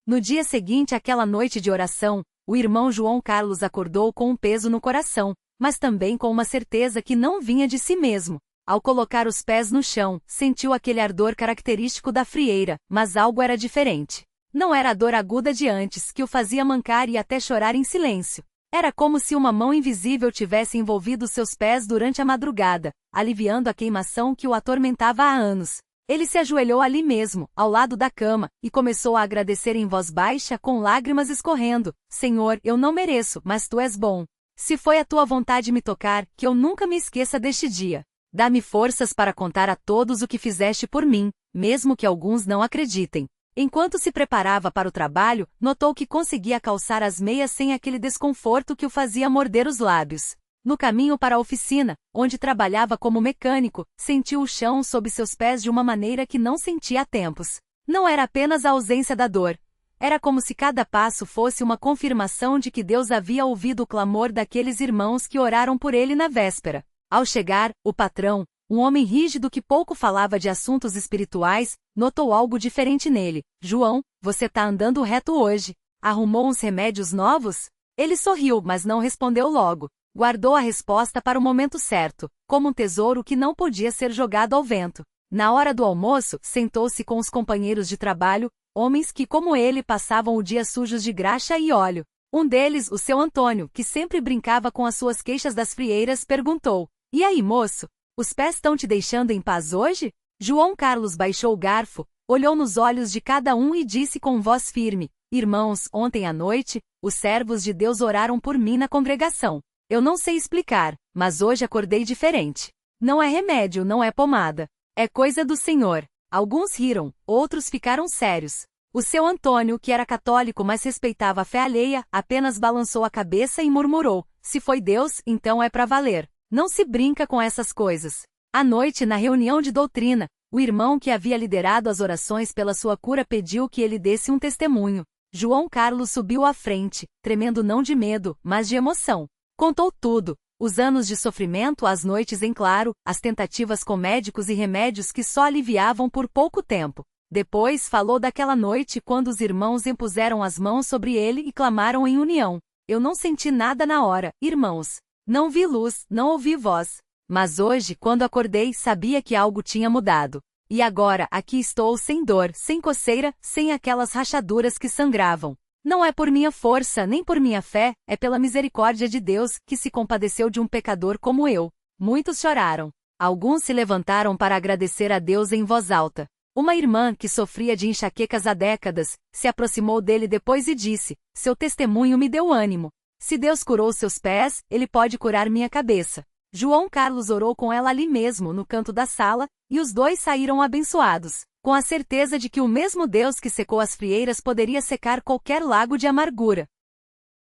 No dia seguinte àquela noite de oração, o irmão João Carlos acordou com um peso no coração, mas também com uma certeza que não vinha de si mesmo. Ao colocar os pés no chão, sentiu aquele ardor característico da frieira, mas algo era diferente. Não era a dor aguda de antes, que o fazia mancar e até chorar em silêncio. Era como se uma mão invisível tivesse envolvido seus pés durante a madrugada, aliviando a queimação que o atormentava há anos. Ele se ajoelhou ali mesmo, ao lado da cama, e começou a agradecer em voz baixa com lágrimas escorrendo. Senhor, eu não mereço, mas Tu és bom. Se foi a Tua vontade me tocar, que eu nunca me esqueça deste dia. Dá-me forças para contar a todos o que fizeste por mim, mesmo que alguns não acreditem. Enquanto se preparava para o trabalho, notou que conseguia calçar as meias sem aquele desconforto que o fazia morder os lábios. No caminho para a oficina, onde trabalhava como mecânico, sentiu o chão sob seus pés de uma maneira que não sentia há tempos. Não era apenas a ausência da dor. Era como se cada passo fosse uma confirmação de que Deus havia ouvido o clamor daqueles irmãos que oraram por ele na véspera. Ao chegar, o patrão, um homem rígido que pouco falava de assuntos espirituais, notou algo diferente nele. João, você tá andando reto hoje. Arrumou uns remédios novos? Ele sorriu, mas não respondeu logo. Guardou a resposta para o momento certo, como um tesouro que não podia ser jogado ao vento. Na hora do almoço, sentou-se com os companheiros de trabalho, homens que, como ele, passavam o dia sujos de graxa e óleo. Um deles, o seu Antônio, que sempre brincava com as suas queixas das frieiras, perguntou: E aí, moço? Os pés estão te deixando em paz hoje? João Carlos baixou o garfo, olhou nos olhos de cada um e disse com voz firme: Irmãos, ontem à noite, os servos de Deus oraram por mim na congregação. Eu não sei explicar, mas hoje acordei diferente. Não é remédio, não é pomada. É coisa do Senhor. Alguns riram, outros ficaram sérios. O seu Antônio, que era católico mas respeitava a fé alheia, apenas balançou a cabeça e murmurou: Se foi Deus, então é pra valer. Não se brinca com essas coisas. À noite, na reunião de doutrina, o irmão que havia liderado as orações pela sua cura pediu que ele desse um testemunho. João Carlos subiu à frente, tremendo não de medo, mas de emoção. Contou tudo: os anos de sofrimento, as noites em claro, as tentativas com médicos e remédios que só aliviavam por pouco tempo. Depois falou daquela noite quando os irmãos impuseram as mãos sobre ele e clamaram em união. Eu não senti nada na hora, irmãos. Não vi luz, não ouvi voz. Mas hoje, quando acordei, sabia que algo tinha mudado. E agora, aqui estou sem dor, sem coceira, sem aquelas rachaduras que sangravam. Não é por minha força nem por minha fé, é pela misericórdia de Deus que se compadeceu de um pecador como eu. Muitos choraram. Alguns se levantaram para agradecer a Deus em voz alta. Uma irmã, que sofria de enxaquecas há décadas, se aproximou dele depois e disse: Seu testemunho me deu ânimo. Se Deus curou seus pés, Ele pode curar minha cabeça. João Carlos orou com ela ali mesmo, no canto da sala, e os dois saíram abençoados, com a certeza de que o mesmo Deus que secou as frieiras poderia secar qualquer lago de amargura.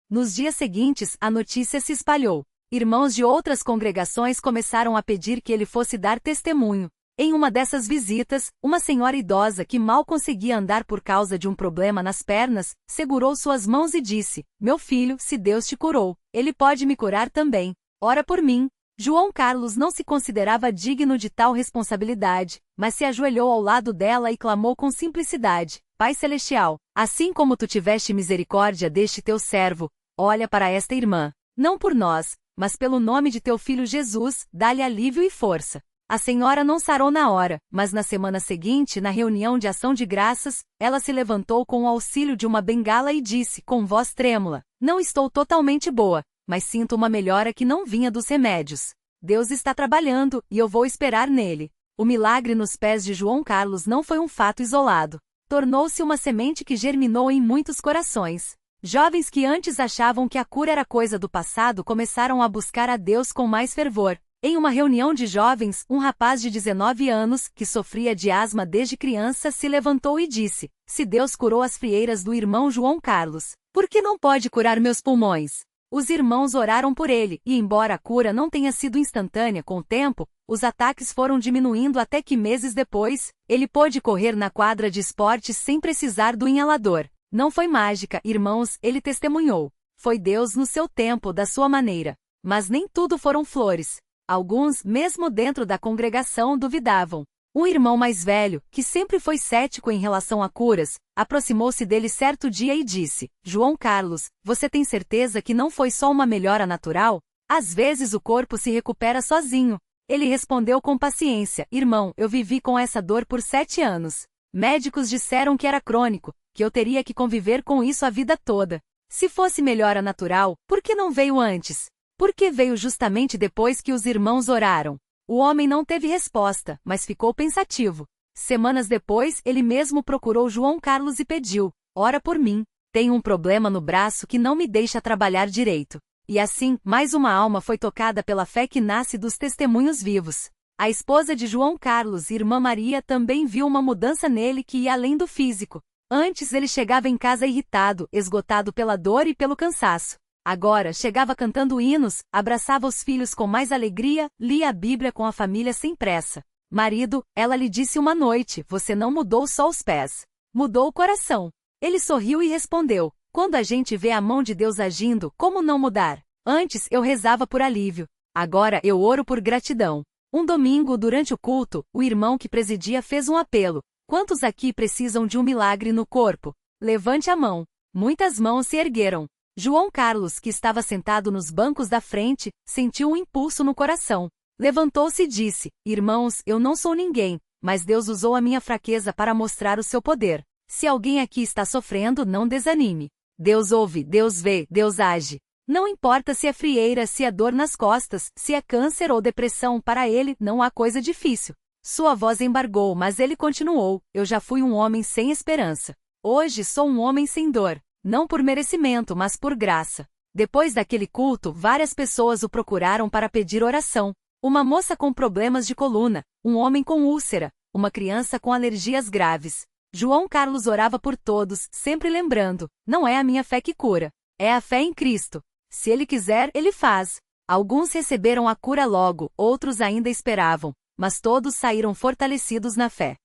Nos dias seguintes, a notícia se espalhou. Irmãos de outras congregações começaram a pedir que ele fosse dar testemunho. Em uma dessas visitas, uma senhora idosa que mal conseguia andar por causa de um problema nas pernas, segurou suas mãos e disse: Meu filho, se Deus te curou, Ele pode me curar também. Ora por mim. João Carlos não se considerava digno de tal responsabilidade, mas se ajoelhou ao lado dela e clamou com simplicidade: Pai Celestial, assim como Tu tiveste misericórdia deste Teu servo, olha para esta irmã. Não por nós, mas pelo nome de Teu Filho Jesus, dá-lhe alívio e força. A senhora não sarou na hora, mas na semana seguinte, na reunião de ação de graças, ela se levantou com o auxílio de uma bengala e disse, com voz trêmula: Não estou totalmente boa, mas sinto uma melhora que não vinha dos remédios. Deus está trabalhando, e eu vou esperar nele. O milagre nos pés de João Carlos não foi um fato isolado. Tornou-se uma semente que germinou em muitos corações. Jovens que antes achavam que a cura era coisa do passado começaram a buscar a Deus com mais fervor. Em uma reunião de jovens, um rapaz de 19 anos, que sofria de asma desde criança, se levantou e disse: Se Deus curou as frieiras do irmão João Carlos, por que não pode curar meus pulmões? Os irmãos oraram por ele, e embora a cura não tenha sido instantânea com o tempo, os ataques foram diminuindo até que meses depois, ele pôde correr na quadra de esportes sem precisar do inalador. Não foi mágica, irmãos, ele testemunhou. Foi Deus no seu tempo, da sua maneira. Mas nem tudo foram flores. Alguns, mesmo dentro da congregação, duvidavam. Um irmão mais velho, que sempre foi cético em relação a curas, aproximou-se dele certo dia e disse: João Carlos, você tem certeza que não foi só uma melhora natural? Às vezes o corpo se recupera sozinho. Ele respondeu com paciência: Irmão, eu vivi com essa dor por 7 anos. Médicos disseram que era crônico, que eu teria que conviver com isso a vida toda. Se fosse melhora natural, por que não veio antes? Por que veio justamente depois que os irmãos oraram? O homem não teve resposta, mas ficou pensativo. Semanas depois, ele mesmo procurou João Carlos e pediu: Ora por mim. Tenho um problema no braço que não me deixa trabalhar direito. E assim, mais uma alma foi tocada pela fé que nasce dos testemunhos vivos. A esposa de João Carlos, irmã Maria, também viu uma mudança nele que ia além do físico. Antes ele chegava em casa irritado, esgotado pela dor e pelo cansaço. Agora, chegava cantando hinos, abraçava os filhos com mais alegria, lia a Bíblia com a família sem pressa. Marido, ela lhe disse uma noite: você não mudou só os pés. Mudou o coração. Ele sorriu e respondeu: quando a gente vê a mão de Deus agindo, como não mudar? Antes eu rezava por alívio. Agora eu oro por gratidão. Um domingo, durante o culto, o irmão que presidia fez um apelo: quantos aqui precisam de um milagre no corpo? Levante a mão. Muitas mãos se ergueram. João Carlos, que estava sentado nos bancos da frente, sentiu um impulso no coração. Levantou-se e disse: Irmãos, eu não sou ninguém, mas Deus usou a minha fraqueza para mostrar o seu poder. Se alguém aqui está sofrendo, não desanime. Deus ouve, Deus vê, Deus age. Não importa se é frieira, se é dor nas costas, se é câncer ou depressão, para ele não há coisa difícil. Sua voz embargou, mas ele continuou: eu já fui um homem sem esperança. Hoje sou um homem sem dor. Não por merecimento, mas por graça. Depois daquele culto, várias pessoas o procuraram para pedir oração. Uma moça com problemas de coluna, um homem com úlcera, uma criança com alergias graves. João Carlos orava por todos, sempre lembrando: não é a minha fé que cura, é a fé em Cristo. Se Ele quiser, Ele faz. Alguns receberam a cura logo, outros ainda esperavam, mas todos saíram fortalecidos na fé.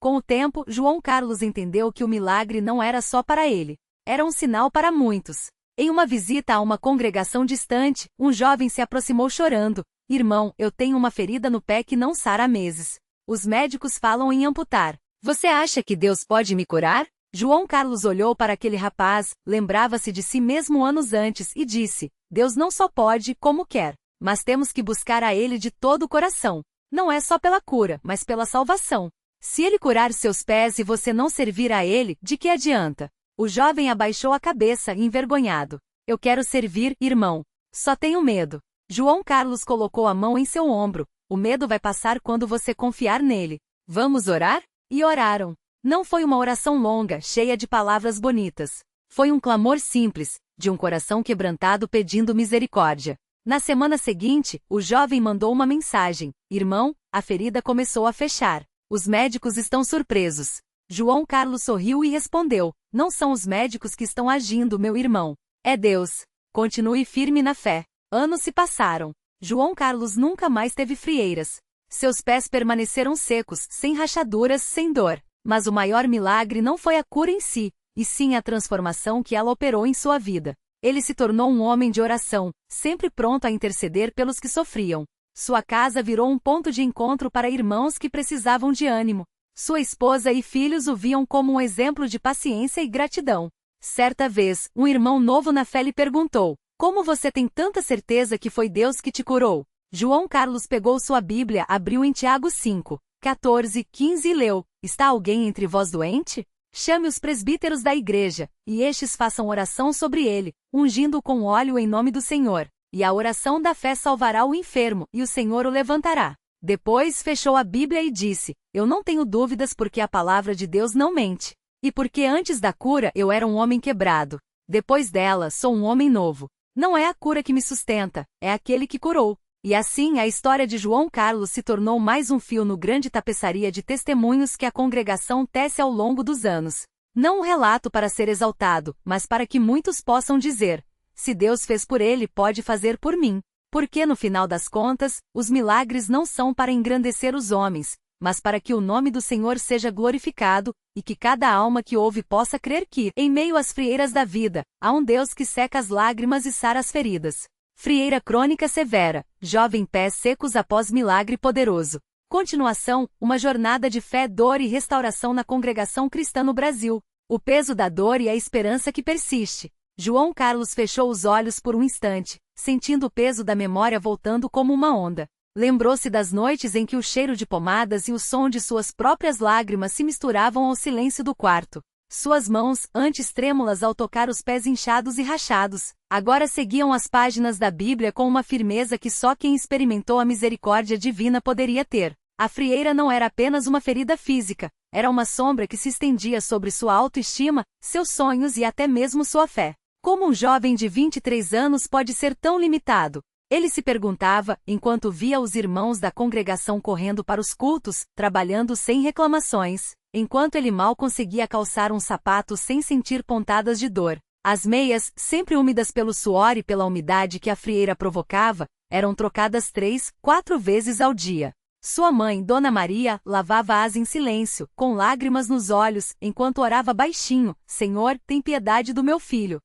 Com o tempo, João Carlos entendeu que o milagre não era só para ele. Era um sinal para muitos. Em uma visita a uma congregação distante, um jovem se aproximou chorando: Irmão, eu tenho uma ferida no pé que não sara há meses. Os médicos falam em amputar. Você acha que Deus pode me curar? João Carlos olhou para aquele rapaz, lembrava-se de si mesmo anos antes e disse: Deus não só pode, como quer. Mas temos que buscar a Ele de todo o coração. Não é só pela cura, mas pela salvação. Se Ele curar seus pés e você não servir a Ele, de que adianta? O jovem abaixou a cabeça, envergonhado. Eu quero servir, irmão. Só tenho medo. João Carlos colocou a mão em seu ombro. O medo vai passar quando você confiar nele. Vamos orar? E oraram. Não foi uma oração longa, cheia de palavras bonitas. Foi um clamor simples, de um coração quebrantado pedindo misericórdia. Na semana seguinte, o jovem mandou uma mensagem: Irmão, a ferida começou a fechar. Os médicos estão surpresos. João Carlos sorriu e respondeu: Não são os médicos que estão agindo, meu irmão. É Deus. Continue firme na fé. Anos se passaram. João Carlos nunca mais teve frieiras. Seus pés permaneceram secos, sem rachaduras, sem dor. Mas o maior milagre não foi a cura em si, e sim a transformação que ela operou em sua vida. Ele se tornou um homem de oração, sempre pronto a interceder pelos que sofriam. Sua casa virou um ponto de encontro para irmãos que precisavam de ânimo. Sua esposa e filhos o viam como um exemplo de paciência e gratidão. Certa vez, um irmão novo na fé lhe perguntou: Como você tem tanta certeza que foi Deus que te curou? João Carlos pegou sua Bíblia, abriu em Tiago 5, 14, 15 e leu: Está alguém entre vós doente? Chame os presbíteros da igreja, e estes façam oração sobre ele, ungindo-o com óleo em nome do Senhor. E a oração da fé salvará o enfermo, e o Senhor o levantará. Depois fechou a Bíblia e disse: Eu não tenho dúvidas porque a palavra de Deus não mente. E porque antes da cura eu era um homem quebrado. Depois dela sou um homem novo. Não é a cura que me sustenta, é aquele que curou. E assim a história de João Carlos se tornou mais um fio no grande tapeçaria de testemunhos que a congregação tece ao longo dos anos. Não um relato para ser exaltado, mas para que muitos possam dizer: Se Deus fez por ele, pode fazer por mim. Porque no final das contas, os milagres não são para engrandecer os homens, mas para que o nome do Senhor seja glorificado, e que cada alma que ouve possa crer que, em meio às frieiras da vida, há um Deus que seca as lágrimas e sara as feridas. Frieira crônica severa, jovem pés secos após milagre poderoso. Continuação, uma jornada de fé, dor e restauração na congregação cristã no Brasil. O peso da dor e a esperança que persiste. João Carlos fechou os olhos por um instante, sentindo o peso da memória voltando como uma onda. Lembrou-se das noites em que o cheiro de pomadas e o som de suas próprias lágrimas se misturavam ao silêncio do quarto. Suas mãos, antes trêmulas ao tocar os pés inchados e rachados, agora seguiam as páginas da Bíblia com uma firmeza que só quem experimentou a misericórdia divina poderia ter. A frieira não era apenas uma ferida física, era uma sombra que se estendia sobre sua autoestima, seus sonhos e até mesmo sua fé. Como um jovem de 23 anos pode ser tão limitado? Ele se perguntava, enquanto via os irmãos da congregação correndo para os cultos, trabalhando sem reclamações, enquanto ele mal conseguia calçar um sapato sem sentir pontadas de dor. As meias, sempre úmidas pelo suor e pela umidade que a frieira provocava, eram trocadas 3, 4 vezes ao dia. Sua mãe, Dona Maria, lavava-as em silêncio, com lágrimas nos olhos, enquanto orava baixinho: Senhor, tem piedade do meu filho.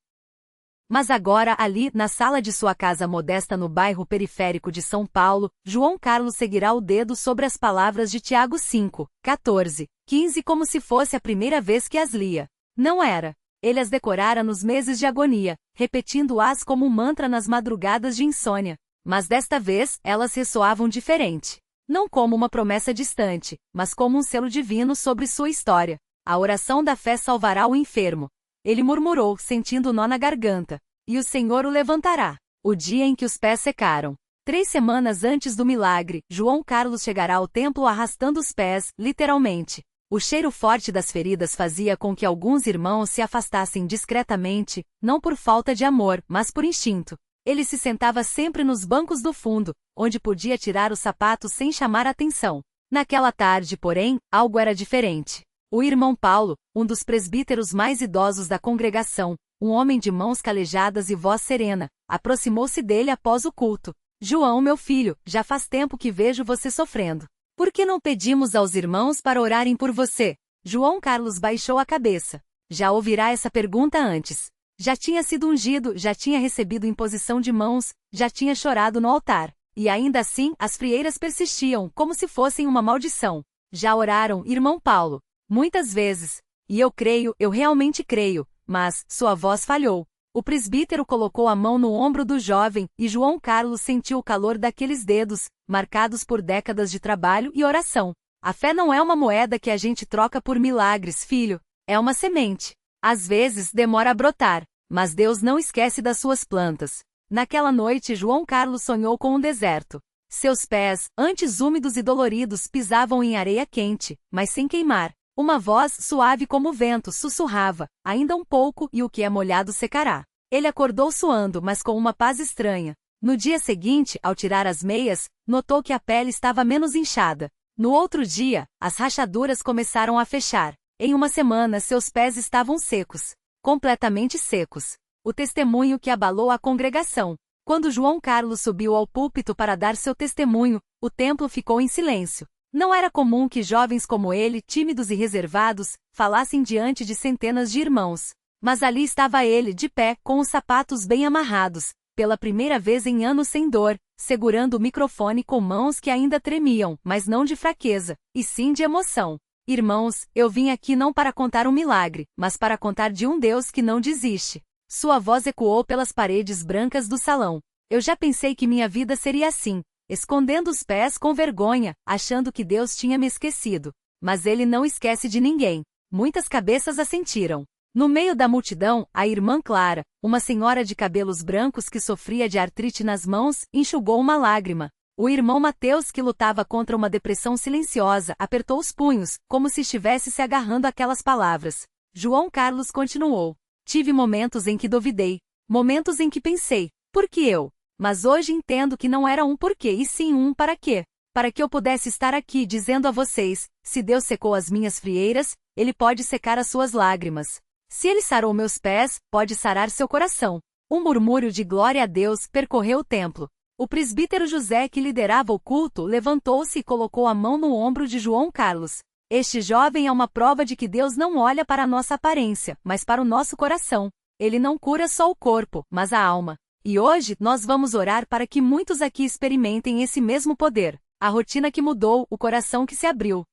Mas agora, ali, na sala de sua casa modesta no bairro periférico de São Paulo, João Carlos seguirá o dedo sobre as palavras de Tiago 5, 14, 15 como se fosse a primeira vez que as lia. Não era. Ele as decorara nos meses de agonia, repetindo-as como um mantra nas madrugadas de insônia. Mas desta vez, elas ressoavam diferente. Não como uma promessa distante, mas como um selo divino sobre sua história. A oração da fé salvará o enfermo. Ele murmurou, sentindo nó na garganta. E o Senhor o levantará. O dia em que os pés secaram. 3 semanas antes do milagre, João Carlos chegará ao templo arrastando os pés, literalmente. O cheiro forte das feridas fazia com que alguns irmãos se afastassem discretamente, não por falta de amor, mas por instinto. Ele se sentava sempre nos bancos do fundo, onde podia tirar os sapatos sem chamar atenção. Naquela tarde, porém, algo era diferente. O irmão Paulo, um dos presbíteros mais idosos da congregação, um homem de mãos calejadas e voz serena, aproximou-se dele após o culto. João, meu filho, já faz tempo que vejo você sofrendo. Por que não pedimos aos irmãos para orarem por você? João Carlos baixou a cabeça. Já ouvirá essa pergunta antes. Já tinha sido ungido, já tinha recebido imposição de mãos, já tinha chorado no altar. E ainda assim, as frieiras persistiam, como se fossem uma maldição. Já oraram, irmão Paulo? Muitas vezes. E eu creio, eu realmente creio, mas sua voz falhou. O presbítero colocou a mão no ombro do jovem, e João Carlos sentiu o calor daqueles dedos, marcados por décadas de trabalho e oração. A fé não é uma moeda que a gente troca por milagres, filho. É uma semente. Às vezes demora a brotar, mas Deus não esquece das suas plantas. Naquela noite João Carlos sonhou com um deserto. Seus pés, antes úmidos e doloridos, pisavam em areia quente, mas sem queimar. Uma voz, suave como o vento, sussurrava: ainda um pouco e o que é molhado secará. Ele acordou suando, mas com uma paz estranha. No dia seguinte, ao tirar as meias, notou que a pele estava menos inchada. No outro dia, as rachaduras começaram a fechar. Em uma semana, seus pés estavam secos. Completamente secos. O testemunho que abalou a congregação. Quando João Carlos subiu ao púlpito para dar seu testemunho, o templo ficou em silêncio. Não era comum que jovens como ele, tímidos e reservados, falassem diante de centenas de irmãos. Mas ali estava ele, de pé, com os sapatos bem amarrados, pela primeira vez em anos sem dor, segurando o microfone com mãos que ainda tremiam, mas não de fraqueza, e sim de emoção. Irmãos, eu vim aqui não para contar um milagre, mas para contar de um Deus que não desiste. Sua voz ecoou pelas paredes brancas do salão. Eu já pensei que minha vida seria assim. Escondendo os pés com vergonha, achando que Deus tinha me esquecido. Mas ele não esquece de ninguém. Muitas cabeças assentiram. No meio da multidão, a irmã Clara, uma senhora de cabelos brancos que sofria de artrite nas mãos, enxugou uma lágrima. O irmão Mateus, que lutava contra uma depressão silenciosa, apertou os punhos, como se estivesse se agarrando àquelas palavras. João Carlos continuou. Tive momentos em que duvidei. Momentos em que pensei, por que eu? Mas hoje entendo que não era um porquê e sim um para quê. Para que eu pudesse estar aqui dizendo a vocês, se Deus secou as minhas frieiras, Ele pode secar as suas lágrimas. Se Ele sarou meus pés, pode sarar seu coração. Um murmúrio de glória a Deus percorreu o templo. O presbítero José, que liderava o culto, levantou-se e colocou a mão no ombro de João Carlos. Este jovem é uma prova de que Deus não olha para a nossa aparência, mas para o nosso coração. Ele não cura só o corpo, mas a alma. E hoje, nós vamos orar para que muitos aqui experimentem esse mesmo poder. A rotina que mudou, o coração que se abriu.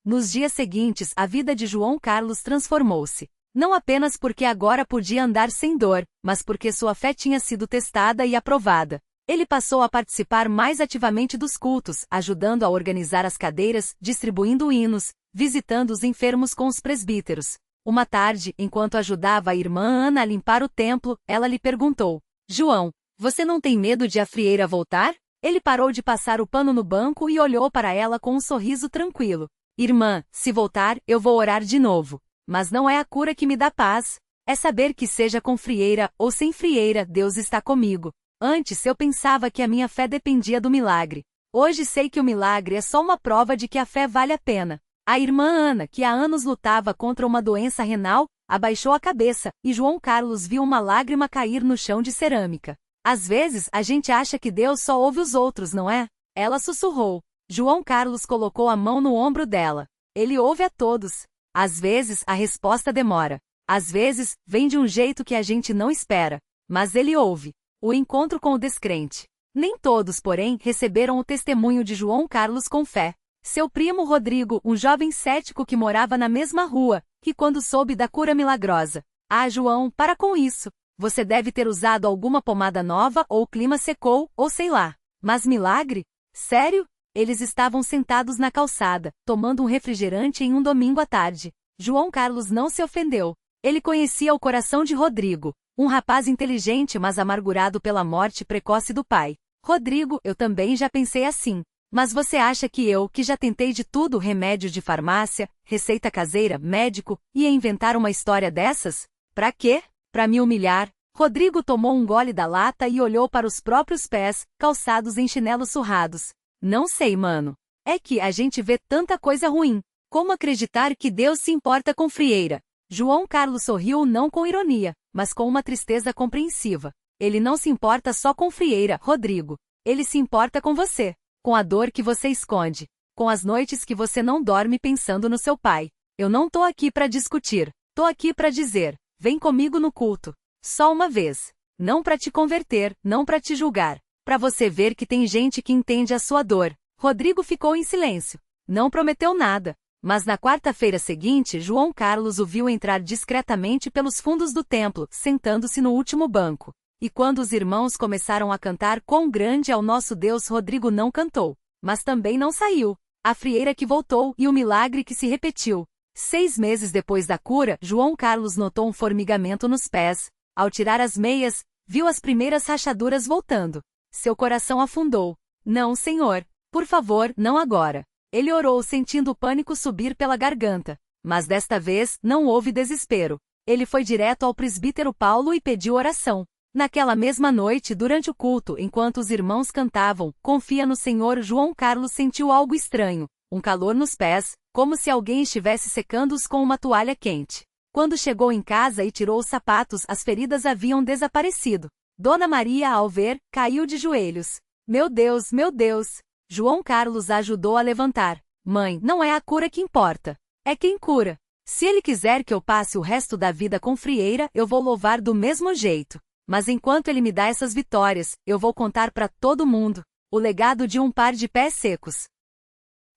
Nos dias seguintes, a vida de João Carlos transformou-se. Não apenas porque agora podia andar sem dor, mas porque sua fé tinha sido testada e aprovada. Ele passou a participar mais ativamente dos cultos, ajudando a organizar as cadeiras, distribuindo hinos, visitando os enfermos com os presbíteros. Uma tarde, enquanto ajudava a irmã Ana a limpar o templo, ela lhe perguntou: João, você não tem medo de a frieira voltar? Ele parou de passar o pano no banco e olhou para ela com um sorriso tranquilo. Irmã, se voltar, eu vou orar de novo. Mas não é a cura que me dá paz. É saber que seja com frieira ou sem frieira, Deus está comigo. Antes eu pensava que a minha fé dependia do milagre. Hoje sei que o milagre é só uma prova de que a fé vale a pena. A irmã Ana, que há anos lutava contra uma doença renal, abaixou a cabeça, e João Carlos viu uma lágrima cair no chão de cerâmica. Às vezes, a gente acha que Deus só ouve os outros, não é? Ela sussurrou. João Carlos colocou a mão no ombro dela. Ele ouve a todos. Às vezes, a resposta demora. Às vezes, vem de um jeito que a gente não espera. Mas ele ouve. O encontro com o descrente. Nem todos, porém, receberam o testemunho de João Carlos com fé. Seu primo Rodrigo, um jovem cético que morava na mesma rua, que quando soube da cura milagrosa. Ah, João, para com isso. Você deve ter usado alguma pomada nova ou o clima secou, ou sei lá. Mas milagre? Sério? Eles estavam sentados na calçada, tomando um refrigerante em um domingo à tarde. João Carlos não se ofendeu. Ele conhecia o coração de Rodrigo, um rapaz inteligente mas amargurado pela morte precoce do pai. Rodrigo, eu também já pensei assim. Mas você acha que eu, que já tentei de tudo, remédio de farmácia, receita caseira, médico, ia inventar uma história dessas? Pra quê? Pra me humilhar? Rodrigo tomou um gole da lata e olhou para os próprios pés, calçados em chinelos surrados. Não sei, mano. É que a gente vê tanta coisa ruim. Como acreditar que Deus se importa com frieira? João Carlos sorriu não com ironia, mas com uma tristeza compreensiva. Ele não se importa só com frieira, Rodrigo. Ele se importa com você. Com a dor que você esconde. Com as noites que você não dorme pensando no seu pai. Eu não tô aqui para discutir. Tô aqui para dizer: vem comigo no culto. Só uma vez. Não para te converter, não para te julgar. Para você ver que tem gente que entende a sua dor. Rodrigo ficou em silêncio. Não prometeu nada. Mas na quarta-feira seguinte, João Carlos o viu entrar discretamente pelos fundos do templo, sentando-se no último banco. E quando os irmãos começaram a cantar Quão grande é o nosso Deus, Rodrigo não cantou. Mas também não saiu. A frieira que voltou e o milagre que se repetiu. 6 meses depois da cura, João Carlos notou um formigamento nos pés. Ao tirar as meias, viu as primeiras rachaduras voltando. Seu coração afundou. Não, Senhor. Por favor, não agora. Ele orou sentindo o pânico subir pela garganta. Mas desta vez, não houve desespero. Ele foi direto ao presbítero Paulo e pediu oração. Naquela mesma noite, durante o culto, enquanto os irmãos cantavam, Confia no Senhor, João Carlos sentiu algo estranho. Um calor nos pés, como se alguém estivesse secando-os com uma toalha quente. Quando chegou em casa e tirou os sapatos, as feridas haviam desaparecido. Dona Maria, ao ver, caiu de joelhos. Meu Deus, meu Deus! João Carlos a ajudou a levantar. Mãe, não é a cura que importa. É quem cura. Se ele quiser que eu passe o resto da vida com frieira, eu vou louvar do mesmo jeito. Mas enquanto ele me dá essas vitórias, eu vou contar para todo mundo o legado de um par de pés secos.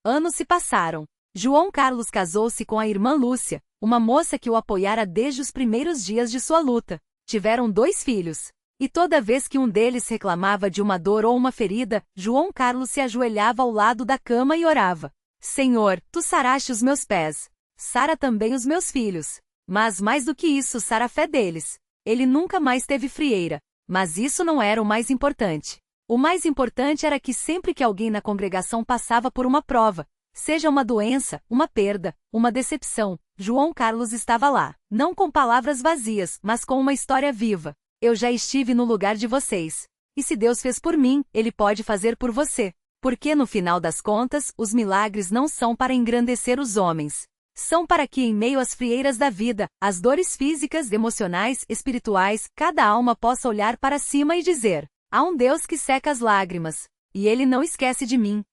Anos se passaram. João Carlos casou-se com a irmã Lúcia, uma moça que o apoiara desde os primeiros dias de sua luta. Tiveram 2 filhos. E toda vez que um deles reclamava de uma dor ou uma ferida, João Carlos se ajoelhava ao lado da cama e orava. Senhor, tu saraste os meus pés. Sara também os meus filhos. Mas mais do que isso, sara a fé deles. Ele nunca mais teve frieira. Mas isso não era o mais importante. O mais importante era que sempre que alguém na congregação passava por uma prova, seja uma doença, uma perda, uma decepção, João Carlos estava lá. Não com palavras vazias, mas com uma história viva. Eu já estive no lugar de vocês. E se Deus fez por mim, Ele pode fazer por você. Porque no final das contas, os milagres não são para engrandecer os homens. São para que em meio às frieiras da vida, às dores físicas, emocionais, espirituais, cada alma possa olhar para cima e dizer: há um Deus que seca as lágrimas. E Ele não esquece de mim.